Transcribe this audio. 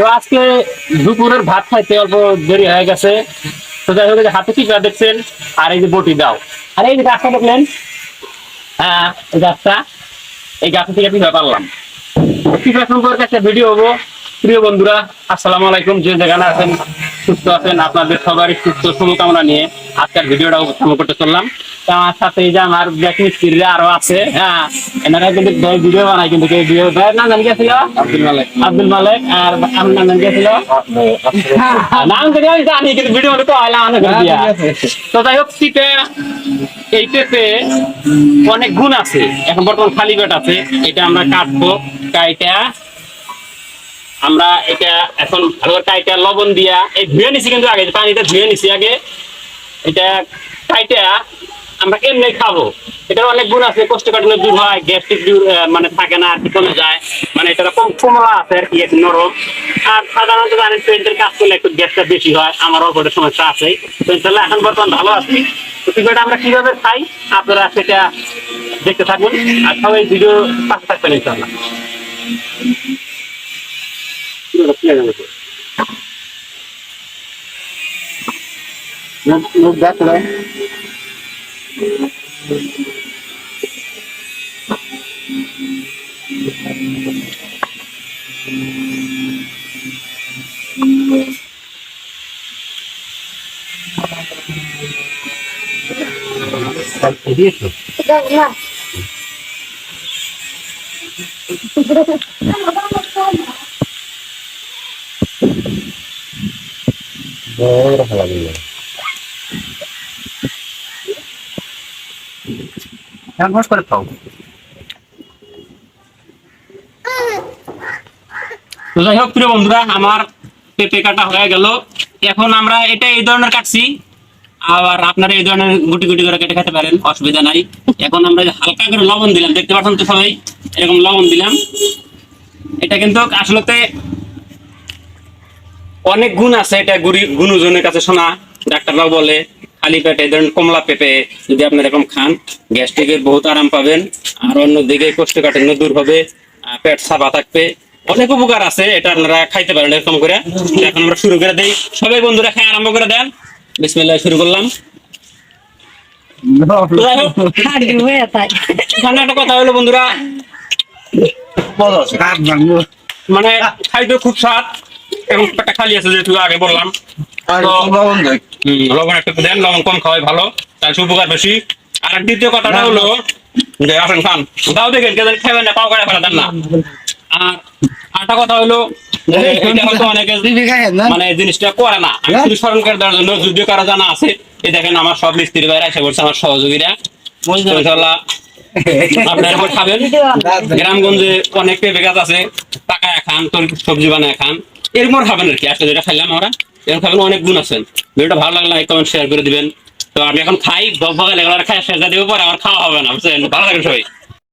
তো আজকে দুপুরের ভাত খাইতে অল্প দেরি হয়ে গেছে। তো যাই হোক, হাতে কি দেখছেন, আর এই যে বটি দাও, আর এই যে গাছটা দেখলেন, হ্যাঁ এই গাছটা, এই গাছটা থেকে পিঠা পারলাম। পিঠা সম্পর্কে একটা ভিডিও হবো। প্রিয় বন্ধুরা, আসসালামু আলাইকুম। যে যেখানে আছেন সুস্থ আছেন, আপনাদের সবারই সুস্থ শুভকামনা নিয়ে আজকের ভিডিওটা উপস্থাপন করতে চললাম। তো আমার সাথে এই যে আমার ব্যাক মিস্ত্রিরা আরো আছে, হ্যাঁ এনারা কিন্তু ভিডিও বানায়, কিন্তু এই ভিডিও নাম জানি গেছিল আব্দুল মালিক, আর আমার নাম জানি গেছিল নাম জানি আমি জানি, কিন্তু ভিডিও তো আইলাম অনেক দিয়া। তো যাই হোক, শীতে এই পেঁপে অনেক গুণ আছে। এখন বর্তমান খালি পেট আছে, এটা আমরা কাটবো, কাইটা আমরা এটা এখন ভালো কাইটা লবণ দিয়া এই ধুয়ে নিছি, কিন্তু আগে পানিটা ধুয়ে নিছি আগে। এটা কাইটা আমরা এমনি খাবো। এটার অনেক গুণ আছে, কোষ্ঠকাঠিন্য দূর হয়, গ্যাস্ট্রিক দূর মানে থাকে না, আর কি কমে যায়, মানে এটা কমলা আছে আর কি, একটু নরম। আর সাধারণত জানেন পেটের কাজ করলে একটু গ্যাসটা বেশি হয়, আমার অল্পের সমস্যা আছে। তো ইনশাল্লাহ এখন বর্তমান ভালো আছি। তো পিঠাটা আমরা কিভাবে খাই আপনারা সেটা দেখতে থাকুন, আর সবাই ভিডিও পাশে থাকবেন ইনশাল্লাহ। করে খাও। তো যাই হোক প্রিয় বন্ধুরা, আমার পেঁপে কাটা হয়ে গেল। এখন আমরা এটা এই ধরনের কাটছি, আবার আপনারা এই ধরনের গুটি গুটি করে কেটে খেতে পারেন, অসুবিধা নাই। এখন আমরা হালকা করে লবণ দিলাম, দেখতে পাচ্ছেন তো সবাই, এরকম লবণ দিলাম। এটা কিন্তু আসলে অনেক গুণ আছে, এটা গুণজনের কাছে শোনা, ডাক্তাররাও বলে খালি পেটে ধরেন কমলা পেঁপে যদি আপনি এরকম খান, গ্যাস্ট্রিকের বহুত আরাম পাবেন, আর অন্যদিকে কোষ্ঠকাঠিন্য দূর হবে, পেট সাফা থাকবে, অনেক উপকার আছে। এটা আপনারা খাইতে পারেন এরকম করে। এখন আমরা শুরু করে দেই, সবাই বন্ধুরা খাই আরম্ভ করে দেন। বিসমিল্লাহ শুরু করলাম। একটা কথা হলো বন্ধুরা, মানে খাইতে খুব স্বাদ এবং পেটটা খালি আছে, যেহেতু আগে বললাম। লবণ একটু দেন, লবণ কম খাওয়াই ভালো, তার উপকার বেশি। আর দ্বিতীয় কথাটা হলো যে আসেন খান, দাও দেখেন কে খাবেন না, পাও করে ফেলা দেন না। আর আরেকটা কথা হলো মানে জিনিসটা করে না, আমি শুধু স্মরণ করে দেওয়ার জন্য, যদিও কারো জানা আছে। এই দেখেন আমার সব মিস্ত্রি ভাইরা এসে করছে, আমার সহযোগীরা। ইনশাআল্লাহ আপনারা খাবেন। গ্রামগঞ্জে অনেক পেঁপে গাছ আছে, পাকায় খান, সবজি বানায় খান, এরকম খাবেন আর কি। আসলে যেটা খাইলাম আমরা এরকম খাবেন, অনেক গুণ আছেন। ভিডিওটা ভালো লাগলে লাইক কমেন্ট শেয়ার করে দিবেন। তো আমি এখন খাই, বক বকালে খাই শেষ দেবো, পরে আমার খাওয়া হবে না, বুঝছেন? ভালো থাকবেন সবাই।